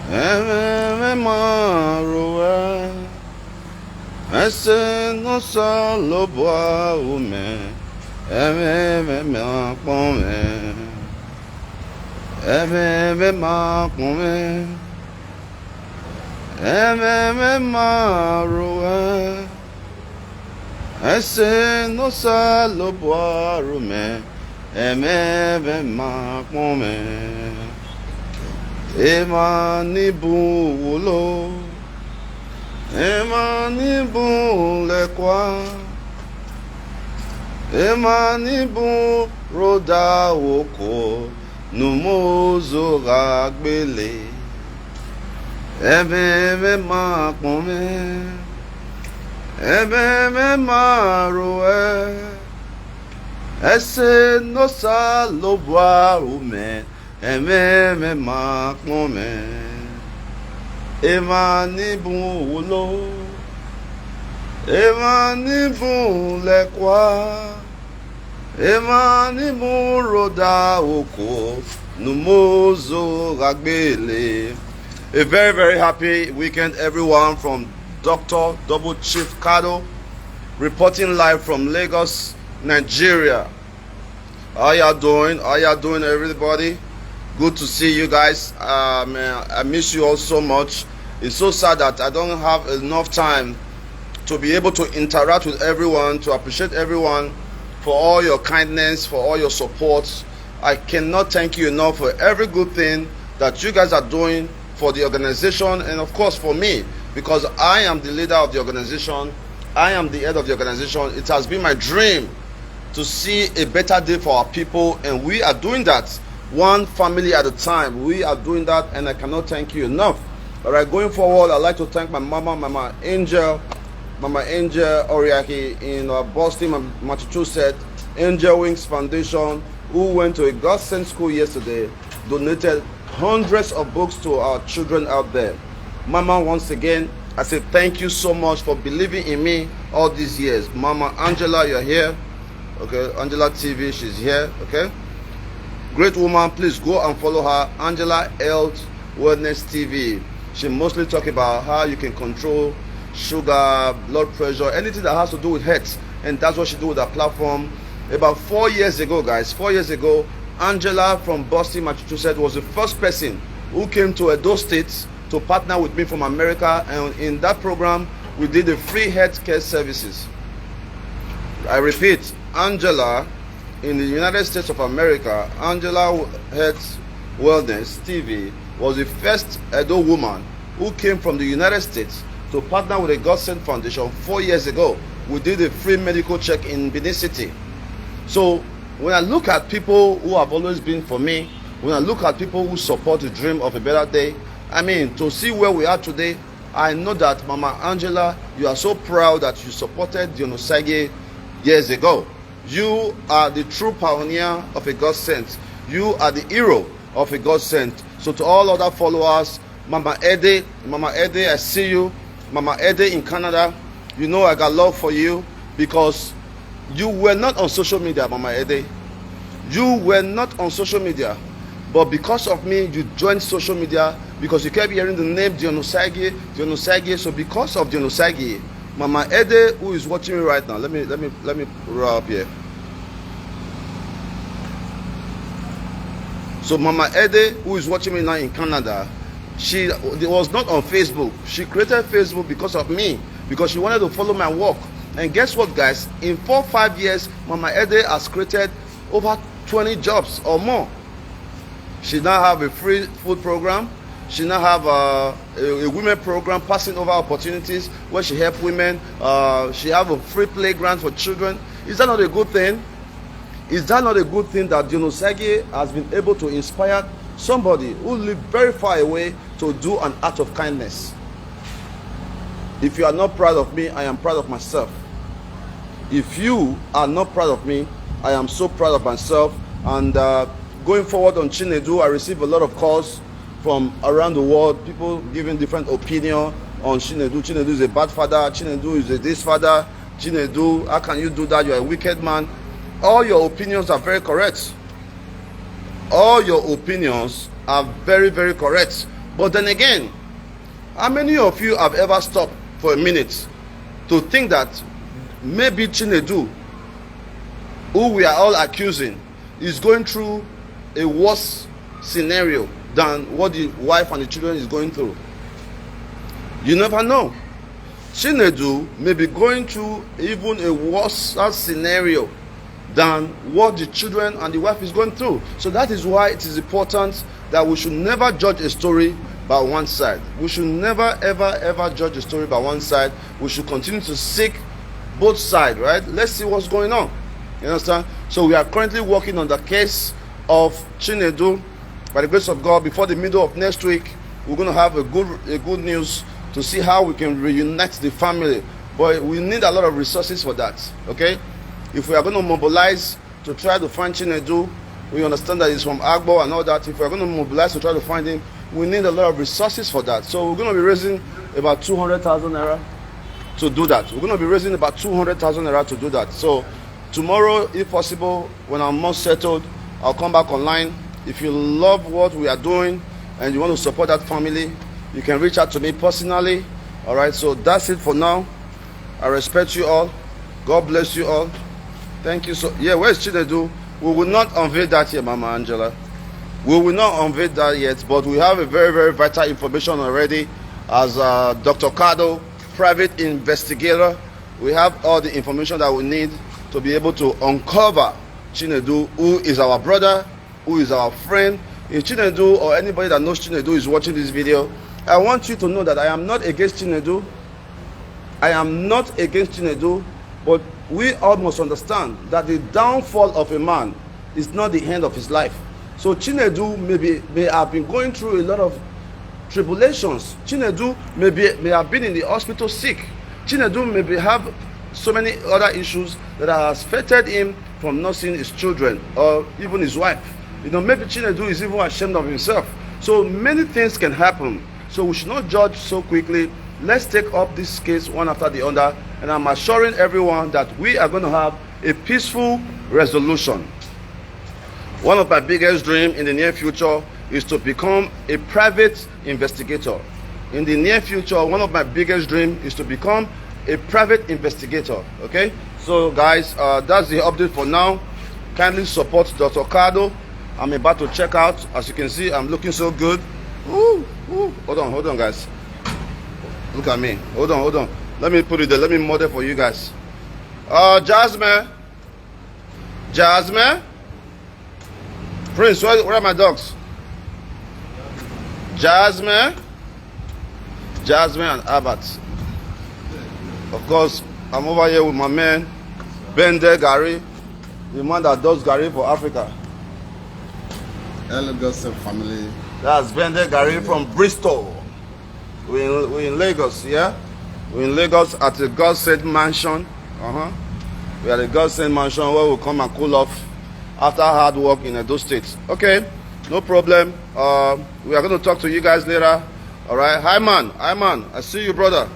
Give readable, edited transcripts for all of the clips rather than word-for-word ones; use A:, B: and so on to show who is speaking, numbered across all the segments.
A: Eme maroe, ese no salo boa ume. Eme makome, eme makome, eme maroe, ese no salo boa ume. Eme makome. Emani bulo, emani bulekwa, emani bu roda oko, numozo ragbele, ebe makome, ebe maroe, ese no salobwa ume. Eme makome, emani bulo, emani bulekwa, emani muroda oko, numozo ragbele. A very, very happy weekend, everyone, from Dr. Double Chief Kado, reporting live from Lagos, Nigeria. How y'all doing? How y'all doing, everybody? Good to see you guys. Man, I miss you all so much. It's so sad that I don't have enough time to be able to interact with everyone, to appreciate everyone for all your kindness, for all your support. I cannot thank you enough for every good thing that you guys are doing for the organization, and of course for me, because I am the leader of the organization. I am the head of the organization. It has been my dream to see a better day for our people, and we are doing that one family at a time. We are doing that, and I cannot thank you enough. All right, going forward, I'd like to thank my Mama Angel Oriaki in Boston, Massachusetts, Angel Wings Foundation, who went to a God Sent school yesterday, donated hundreds of books to our children out there. Mama, once again, I say thank you so much for believing in me all these years. Mama Angela, you're here. Okay, Angela TV, she's here. Okay, great woman. Please go and follow her, Angela Health Wellness TV. She mostly talk about how you can control sugar, blood pressure, anything that has to do with health, and that's what she do with her platform. About 4 years ago, guys, 4 years ago, Angela from Boston, Massachusetts was the first person who came to Edo State to partner with me from America, and in that program we did the free health care services. I repeat, Angela in the United States of America, Angela Health Wellness TV was the first Edo woman who came from the United States to partner with the God Sent Foundation 4 years ago. We did a free medical check in Benin City. So when I look at people who have always been for me, when I look at people who support the dream of a better day, I mean, to see where we are today, I know that Mama Angela, you are so proud that you supported Dion Osagie years ago. You are the true pioneer of a God Sent. You are the hero of a God Sent. So to all other followers, Mama Ede, I see you. Mama Ede in Canada, you know I got love for you, because you were not on social media, Mama Ede. You were not on social media, but because of me, you joined social media, because you kept hearing the name Dion Osagie, Dion Osagie. So because of Dion Osagie, Mama Ede, who is watching me right now, let me roll up here. So Mama Ede, who is watching me now in Canada, she was not on Facebook. She created Facebook because of me, because she wanted to follow my work. And guess what, guys? In 4 or 5 years, Mama Ede has created over 20 jobs or more. She now have a free food program. She now have a women program, passing over opportunities, where she help women. She have a free playground for children. Is that not a good thing? Is that not a good thing that Dion Osagie has been able to inspire somebody who lived very far away to do an act of kindness? If you are not proud of me, I am proud of myself. If you are not proud of me, I am so proud of myself. And going forward on Chinedu, I receive a lot of calls from around the world, people giving different opinion on Chinedu. Chinedu is a bad father. Chinedu is a this father. Chinedu, how can you do that? You're a wicked man. All your opinions are very correct. All your opinions are very, very correct. But then again, how many of you have ever stopped for a minute to think that maybe Chinedu, who we are all accusing, is going through a worse scenario than what the wife and the children is going through? You never know. Chinedu may be going through even a worse scenario than what the children and the wife is going through. So that is why it is important that we should never judge a story by one side. We should never ever judge a story by one side. We should continue to seek both sides, right? Let's see what's going on. You understand? So we are currently working on the case of Chinedu. By the grace of God, before the middle of next week, we're going to have a good news to see how we can reunite the family. But we need a lot of resources for that. Okay? If we are going to mobilize to try to find Chinedu, we understand that he's from Agbo and all that. If we are going to mobilize to try to find him, we need a lot of resources for that. So we're going to be raising about 200,000 naira to do that. We're going to be raising about 200,000 naira to do that. So tomorrow, if possible, when I'm more settled, I'll come back online. If you love what we are doing and you want to support that family, you can reach out to me personally. All right, so that's it for now. I respect you all. God bless you all. Thank you. So yeah, where's Chinedu? We will not unveil that here, Mama Angela. We will not unveil that yet, but we have a very vital information already. As Dr. Kado, private investigator, we have all the information that we need to be able to uncover Chinedu, who is our brother, who is our friend. If Chinedu or anybody that knows Chinedu is watching this video, I want you to know that I am not against Chinedu. I am not against Chinedu, but we all must understand that the downfall of a man is not the end of his life. So Chinedu may have been going through a lot of tribulations. Chinedu may have been in the hospital sick. Chinedu may have so many other issues that has affected him from not seeing his children or even his wife. You know, maybe Chinedu is even ashamed of himself. So many things can happen. So we should not judge so quickly. Let's take up this case one after the other. And I'm assuring everyone that we are going to have a peaceful resolution. One of my biggest dreams in the near future is to become a private investigator. In the near future, one of my biggest dreams is to become a private investigator. Okay? So guys, that's the update for now. Kindly support Dr. Kado. I'm about to check out. As you can see, I'm looking so good. Ooh. Hold on guys. Look at me. Hold on. Let me put it there. Let me model for you guys. Jasmine. Prince, where are my dogs? Jasmine and Abbott. Of course, I'm over here with my man, Bende Gary, the man that does Gary for Africa.
B: Hello, Gossip family.
A: That's Bende Gary from Bristol. We're in Lagos, yeah? We're in Lagos at the Gossip Mansion. We are at the Gossip Mansion where we come and cool off after hard work in Edo State. Okay, no problem. We are going to talk to you guys later. All right. Hi, man. I see you, brother.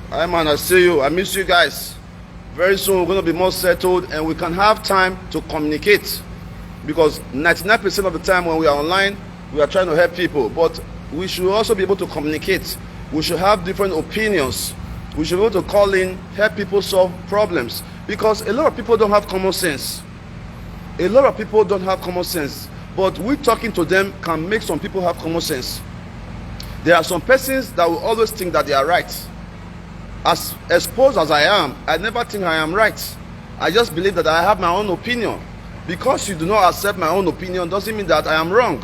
A: Hi, man. I see you. I miss you guys. Very soon we're going to be more settled and we can have time to communicate. Because 99% of the time when we are online, we are trying to help people. But we should also be able to communicate. We should have different opinions. We should be able to call in, help people solve problems. Because a lot of people don't have common sense. A lot of people don't have common sense. But we talking to them can make some people have common sense. There are some persons that will always think that they are right. As exposed as I am, I never think I am right. I just believe that I have my own opinion. Because you do not accept my own opinion doesn't mean that I am wrong.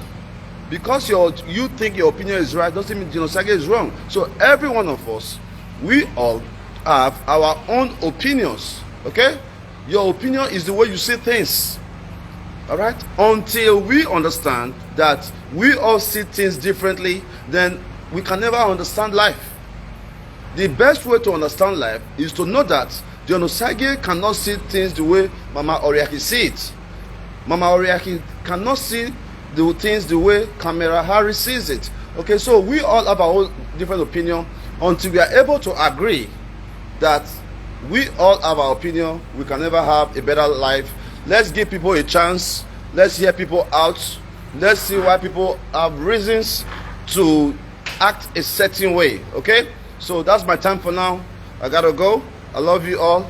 A: Because you think your opinion is right doesn't mean Osagie is wrong. So every one of us, we all have our own opinions. Okay? Your opinion is the way you see things. Alright? Until we understand that we all see things differently, then we can never understand life. The best way to understand life is to know that Dion Osagie cannot see things the way Mama Oriaki sees it. Mama Oriaki cannot see the things the way Camera Harry sees it. Okay, so we all have our own different opinion. Until we are able to agree that we all have our opinion, we can never have a better life. Let's give people a chance. Let's hear people out. Let's see why people have reasons to act a certain way. Okay, so that's my time for now. I gotta go. I love you all.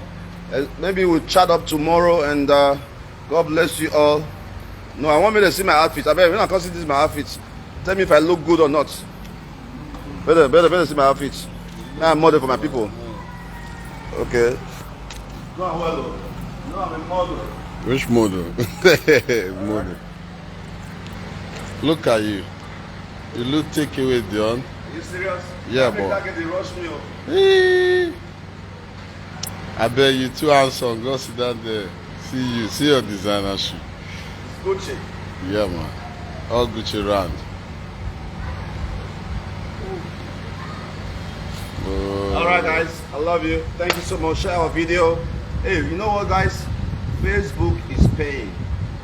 A: Maybe we'll chat up tomorrow, and God bless you all. No, I want me to see my outfit. I bet when I come see this my outfit, tell me if I look good or not. Better see my outfit. Now I'm model for my people. Okay. No, I'm well. No, I'm a model.
B: Which model? Model. Look at you. You look take away, Dion.
A: Are you serious?
B: Yeah,
A: but they rush me up.
B: Hey. I bet you too handsome. Go sit down there. See your designer shoe.
A: It's Gucci.
B: Yeah, man. All Gucci round.
A: All right, guys. I love you. Thank you so much. Share our video. Hey, you know what, guys? Facebook is paying.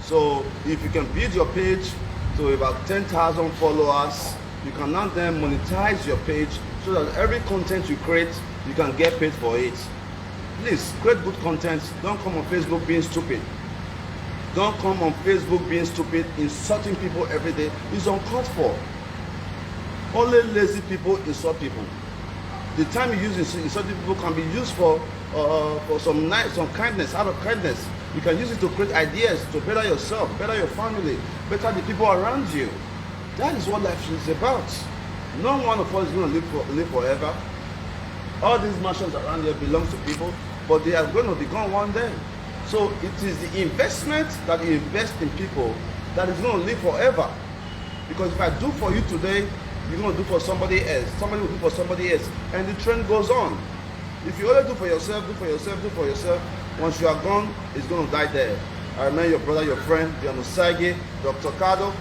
A: So if you can build your page to about 10,000 followers, you can now then monetize your page so that every content you create, you can get paid for it. Please create good content. Don't come on Facebook being stupid. Don't come on Facebook being stupid, insulting people every day. It's uncalled for. Only lazy people insult people. The time you use insulting people can be used for some kindness, out of kindness. You can use it to create ideas to better yourself, better your family, better the people around you. That is what life is about. No one of us is going to live forever. All these mansions around here belongs to people, but they are going to be gone one day. So it is the investment that you invest in people that is going to live forever. Because if I do for you today, you're going to do for somebody else. Somebody will do for somebody else. And the trend goes on. If you only do for yourself, do for yourself, do for yourself, once you are gone, it's going to die there. I remain your brother, your friend, Dion Osagie, Dr. Kado.